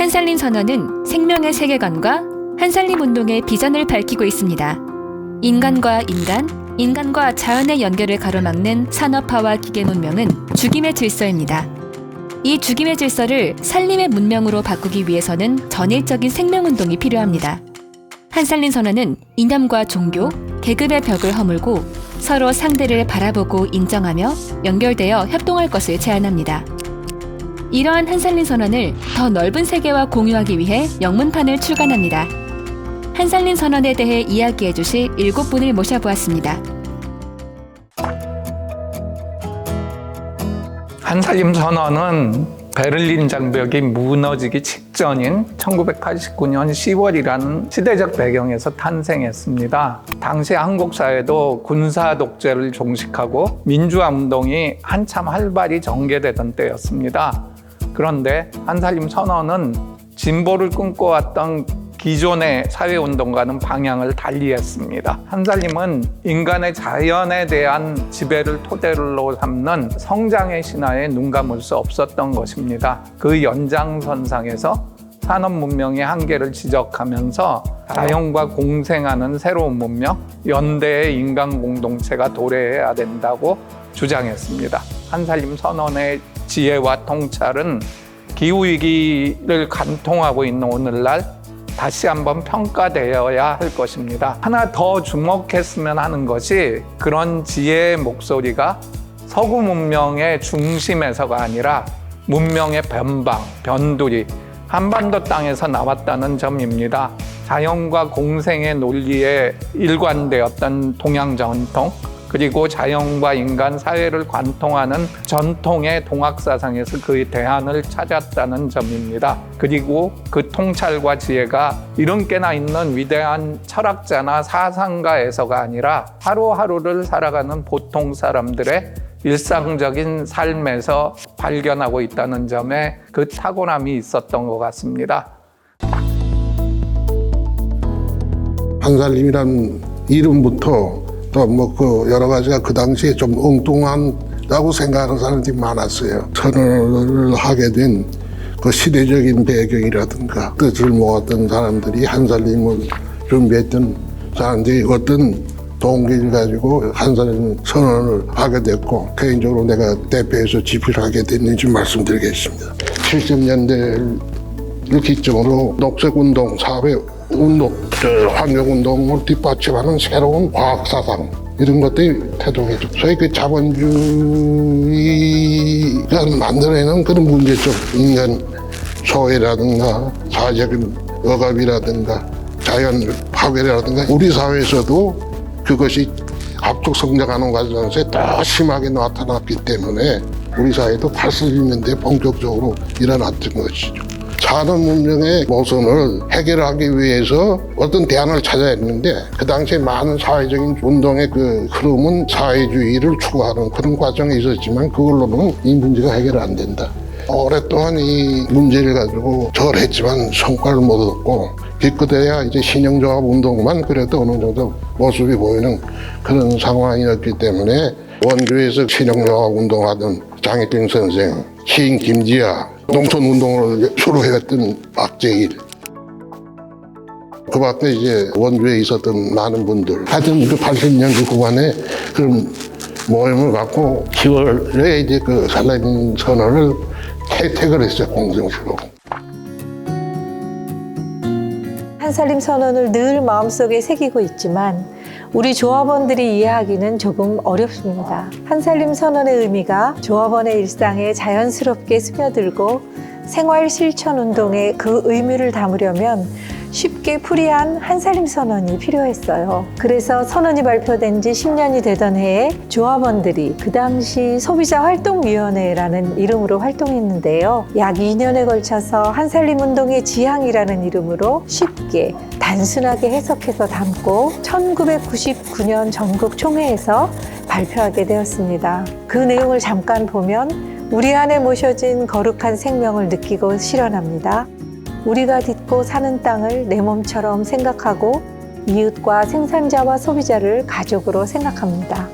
한살림 선언은 생명의 세계관과 한살림 운동의 비전을 밝히고 있습니다. 인간과 인간, 인간과 자연의 연결을 가로막는 산업화와 기계 문명은 죽임의 질서입니다. 이 죽임의 질서를 살림의 문명으로 바꾸기 위해서는 전일적인 생명운동이 필요합니다. 한살림 선언은 이념과 종교, 계급의 벽을 허물고 서로 상대를 바라보고 인정하며 연결되어 협동할 것을 제안합니다. 이러한 한살림 선언을 더 넓은 세계와 공유하기 위해 영문판을 출간합니다. 한살림 선언에 대해 이야기해 주실 7분을 모셔보았습니다. 한살림 선언은 베를린 장벽이 무너지기 직전인 1989년 10월이라는 시대적 배경에서 탄생했습니다. 당시 한국 사회도 군사 독재를 종식하고 민주화 운동이 한참 활발히 전개되던 때였습니다. 그런데 한살림 선언은 진보를 꿈꿔왔던 기존의 사회운동과는 방향을 달리했습니다. 한살림은 인간의 자연에 대한 지배를 토대로 삼는 성장의 신화에 눈 감을 수 없었던 것입니다. 그 연장선상에서 산업 문명의 한계를 지적하면서 자연과 공생하는 새로운 문명, 연대의 인간 공동체가 도래해야 된다고 주장했습니다. 한살림 선언의 지혜와 통찰은 기후위기를 관통하고 있는 오늘날 다시 한번 평가되어야 할 것입니다. 하나 더 주목했으면 하는 것이 그런 지혜의 목소리가 서구 문명의 중심에서가 아니라 문명의 변방, 변두리, 한반도 땅에서 나왔다는 점입니다. 자연과 공생의 논리에 일관되었던 동양 전통, 그리고 자연과 인간 사회를 관통하는 전통의 동학사상에서 그의 대안을 찾았다는 점입니다. 그리고 그 통찰과 지혜가 이름께나 있는 위대한 철학자나 사상가에서가 아니라 하루하루를 살아가는 보통 사람들의 일상적인 삶에서 발견하고 있다는 점에 그 탁월함이 있었던 것 같습니다. 한살림이란 이름부터 또 뭐 그 여러 가지가 그 당시에 좀 엉뚱하다고 생각하는 사람들이 많았어요. 선언을 하게 된 그 시대적인 배경이라든가 뜻을 모았던 사람들이 한살림을 준비했던 사람들이 어떤 동기를 가지고 한살림 선언을 하게 됐고 개인적으로 내가 대표해서 집필하게 됐는지 말씀드리겠습니다. 70년대를 기점으로 녹색운동, 사회운동, 환경운동을 뒷받침하는 새로운 과학사상 이런 것들이 태동이죠. 소위 그 자본주의가 만들어내는 그런 문제점, 인간 소외라든가 사회적인 억압이라든가 자연 파괴라든가 우리 사회에서도 그것이 압축 성장하는 과정에서 더 심하게 나타났기 때문에 우리 사회도 80년대에 본격적으로 일어났던 것이죠. 산업 문명의 모순을 해결하기 위해서 어떤 대안을 찾아야 했는데 그 당시에 많은 사회적인 운동의 그 흐름은 사회주의를 추구하는 그런 과정이 있었지만 그걸로는 이 문제가 해결 안 된다. 오랫동안 이 문제를 가지고 절했지만 성과를 못 얻고 기껏해야 이제 신형조합 운동만 그래도 어느 정도 모습이 보이는 그런 상황이었기 때문에 원주에서 신형조합 운동하던 장혜병 선생, 시인 김지아, 농촌운동을 주로 해왔던 박재일, 그 밖에 이제 원주에 있었던 많은 분들, 하여튼 그 80년대 후반에 그런 모임을 갖고 10월에 이제 그 한살림 선언을 채택을 했어요, 공정식으로. 한살림 선언을 늘 마음속에 새기고 있지만 우리 조합원들이 이해하기는 조금 어렵습니다. 한살림 선언의 의미가 조합원의 일상에 자연스럽게 스며들고 생활 실천 운동에 그 의미를 담으려면 쉽게 풀이한 한살림 선언이 필요했어요. 그래서 선언이 발표된 지 10년이 되던 해에 조합원들이 그 당시 소비자활동위원회라는 이름으로 활동했는데요. 약 2년에 걸쳐서 한살림 운동의 지향이라는 이름으로 쉽게 단순하게 해석해서 담고 1999년 전국 총회에서 발표하게 되었습니다. 그 내용을 잠깐 보면 우리 안에 모셔진 거룩한 생명을 느끼고 실현합니다. 우리가 딛고 사는 땅을 내 몸처럼 생각하고 이웃과 생산자와 소비자를 가족으로 생각합니다.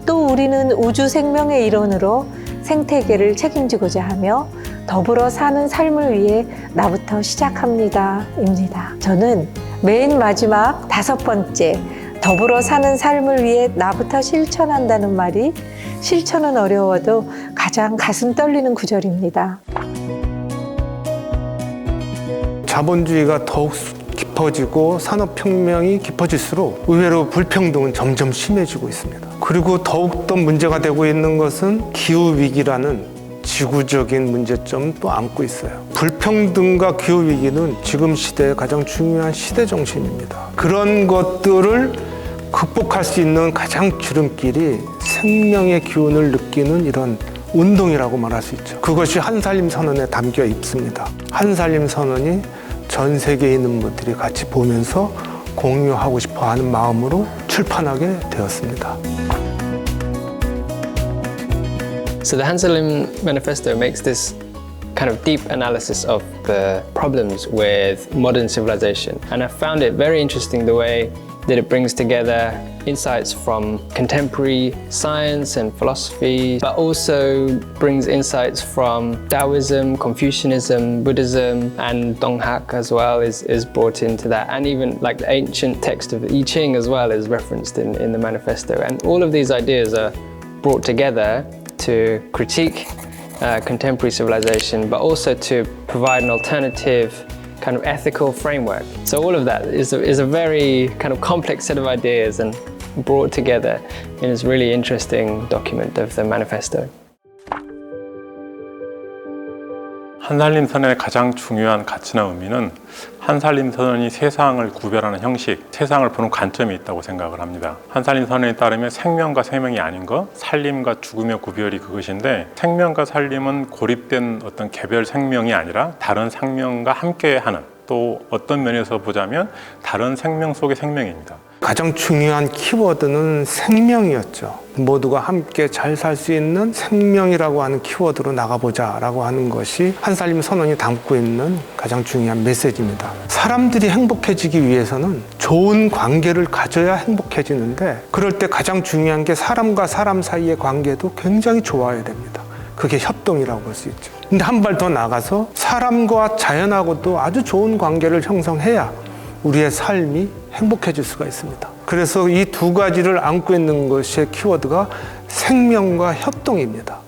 또 우리는 우주 생명의 일원으로 생태계를 책임지고자 하며 더불어 사는 삶을 위해 나부터 시작합니다. 입니다. 저는 맨 마지막 5번째, 더불어 사는 삶을 위해 나부터 실천한다는 말이 실천은 어려워도 가장 가슴 떨리는 구절입니다. 자본주의가 더욱 깊어지고 산업혁명이 깊어질수록 의외로 불평등은 점점 심해지고 있습니다. 그리고 더욱더 문제가 되고 있는 것은 기후위기라는 지구적인 문제점을 또 안고 있어요. 불평등과 기후위기는 지금 시대의 가장 중요한 시대 정신입니다. 그런 것들을 극복할 수 있는 가장 지름길이 생명의 기운을 느끼는 이런 운동이라고 말할 수 있죠. 그것이 한살림 선언에 담겨 있습니다. 한살림 선언이 전 세계에 있는 분들이 같이 보면서 공유하고 싶어 하는 마음으로 출판하게 되었습니다. So the Hansalim Manifesto makes this kind of deep analysis of the problems with modern civilization. And I found it very interesting the way that it brings together insights from contemporary science and philosophy, but also brings insights from Taoism, Confucianism, Buddhism, and Donghak as well is brought into that. And even like the ancient text of the I Ching as well is referenced in the manifesto. And all of these ideas are brought together to critique contemporary civilization, but also to provide an alternative kind of ethical framework. So all of that is a very kind of complex set of ideas and brought together in this really interesting document of the manifesto. 한살림 선언의 가장 중요한 가치나 의미는 한살림 선언이 세상을 구별하는 형식, 세상을 보는 관점이 있다고 생각을 합니다. 한살림 선언에 따르면 생명과 생명이 아닌 것, 살림과 죽음의 구별이 그것인데, 생명과 살림은 고립된 어떤 개별 생명이 아니라 다른 생명과 함께하는, 또 어떤 면에서 보자면 다른 생명 속의 생명입니다. 가장 중요한 키워드는 생명이었죠. 모두가 함께 잘 살 수 있는 생명이라고 하는 키워드로 나가보자 라고 하는 것이 한살림 선언이 담고 있는 가장 중요한 메시지입니다. 사람들이 행복해지기 위해서는 좋은 관계를 가져야 행복해지는데, 그럴 때 가장 중요한 게 사람과 사람 사이의 관계도 굉장히 좋아야 됩니다. 그게 협동이라고 볼 수 있죠. 근데 한 발 더 나가서 사람과 자연하고도 아주 좋은 관계를 형성해야 우리의 삶이 행복해질 수가 있습니다. 그래서 이 두 가지를 안고 있는 것의 키워드가 생명과 협동입니다.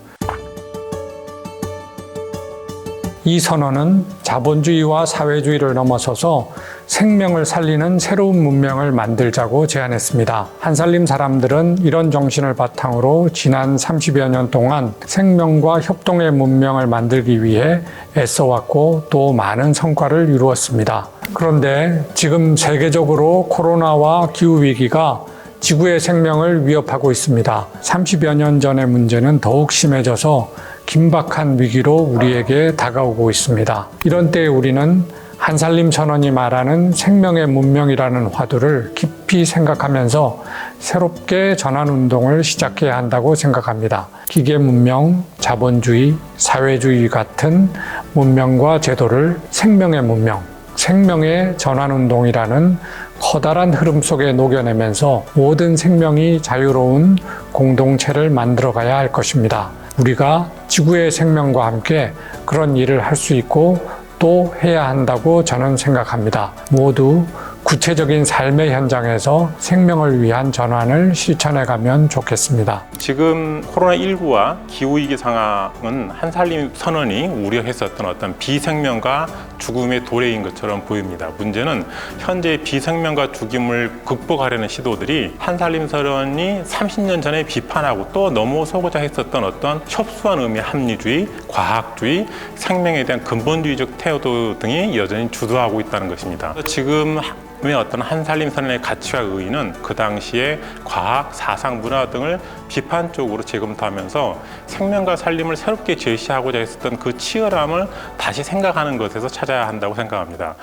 이 선언은 자본주의와 사회주의를 넘어서서 생명을 살리는 새로운 문명을 만들자고 제안했습니다. 한살림 사람들은 이런 정신을 바탕으로 지난 30여 년 동안 생명과 협동의 문명을 만들기 위해 애써왔고 또 많은 성과를 이루었습니다. 그런데 지금 세계적으로 코로나와 기후위기가 지구의 생명을 위협하고 있습니다. 30여 년 전의 문제는 더욱 심해져서 긴박한 위기로 우리에게 다가오고 있습니다. 이런 때에 우리는 한살림 선언이 말하는 생명의 문명이라는 화두를 깊이 생각하면서 새롭게 전환운동을 시작해야 한다고 생각합니다. 기계 문명, 자본주의, 사회주의 같은 문명과 제도를 생명의 문명, 생명의 전환운동이라는 커다란 흐름 속에 녹여내면서 모든 생명이 자유로운 공동체를 만들어가야 할 것입니다. 우리가 지구의 생명과 함께 그런 일을 할 수 있고 또 해야 한다고 저는 생각합니다. 모두 구체적인 삶의 현장에서 생명을 위한 전환을 실천해가면 좋겠습니다. 지금 코로나19와 기후위기 상황은 한살림 선언이 우려했었던 어떤 비생명과 죽음의 도래인 것처럼 보입니다. 문제는 현재 비생명과 죽음을 극복하려는 시도들이 한살림 선언이 30년 전에 비판하고 또 넘어서고자 했었던 어떤 협소한 의미의 합리주의, 과학주의, 생명에 대한 근본주의적 태도 등이 여전히 주도하고 있다는 것입니다. 지금 어떤 한살림 선언의 가치와 의의는 그 당시에 과학, 사상, 문화 등을 비판적으로 재검토하면서 생명과 살림을 새롭게 제시하고자 했었던 그 치열함을 다시 생각하는 것에서 찾아야 한다고 생각합니다.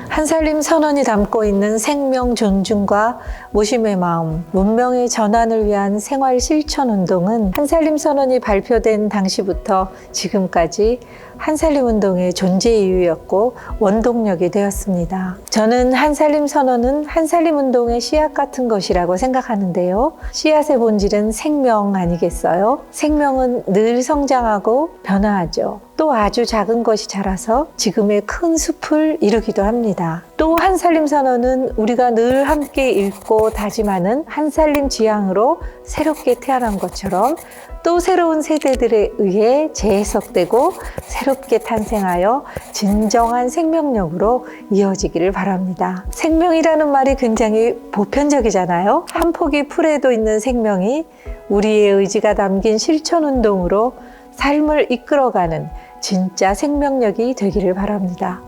한살림 선언이 담고 있는 생명 존중과 모심의 마음, 문명의 전환을 위한 생활 실천 운동은 한살림 선언이 발표된 당시부터 지금까지 한살림 운동의 존재 이유였고 원동력이 되었습니다. 저는 한살림 선언은 한살림 운동의 씨앗 같은 것이라고 생각하는데요. 씨앗의 본질은 생명 아니겠어요? 생명은 늘 성장하고 변화하죠. 또 아주 작은 것이 자라서 지금의 큰 숲을 이루기도 합니다. 또 한살림 선언은 우리가 늘 함께 읽고 다짐하는 한살림 지향으로 새롭게 태어난 것처럼 또 새로운 세대들에 의해 재해석되고 새롭게 탄생하여 진정한 생명력으로 이어지기를 바랍니다. 생명이라는 말이 굉장히 보편적이잖아요. 한 포기 풀에도 있는 생명이 우리의 의지가 담긴 실천운동으로 삶을 이끌어가는 진짜 생명력이 되기를 바랍니다.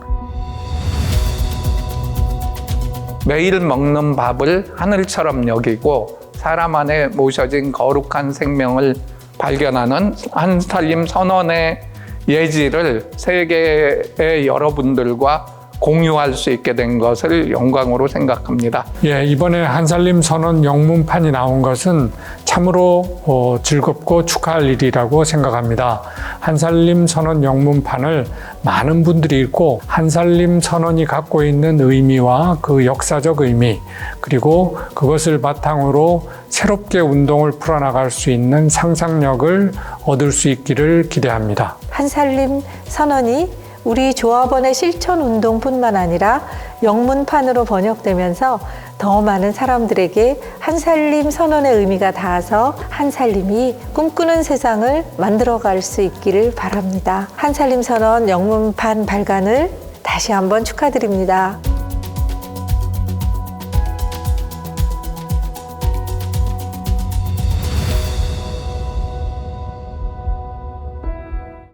매일 먹는 밥을 하늘처럼 여기고 사람 안에 모셔진 거룩한 생명을 발견하는 한살림 선언의 예지를 세계의 여러분들과 공유할 수 있게 된 것을 영광으로 생각합니다. 예, 이번에 한살림 선언 영문판이 나온 것은 참으로 즐겁고 축하할 일이라고 생각합니다. 한살림 선언 영문판을 많은 분들이 읽고 한살림 선언이 갖고 있는 의미와 그 역사적 의미, 그리고 그것을 바탕으로 새롭게 운동을 풀어나갈 수 있는 상상력을 얻을 수 있기를 기대합니다. 한살림 선언이 우리 조합원의 실천 운동뿐만 아니라 영문판으로 번역되면서 더 많은 사람들에게 한살림 선언의 의미가 닿아서 한살림이 꿈꾸는 세상을 만들어갈 수 있기를 바랍니다. 한살림 선언 영문판 발간을 다시 한번 축하드립니다.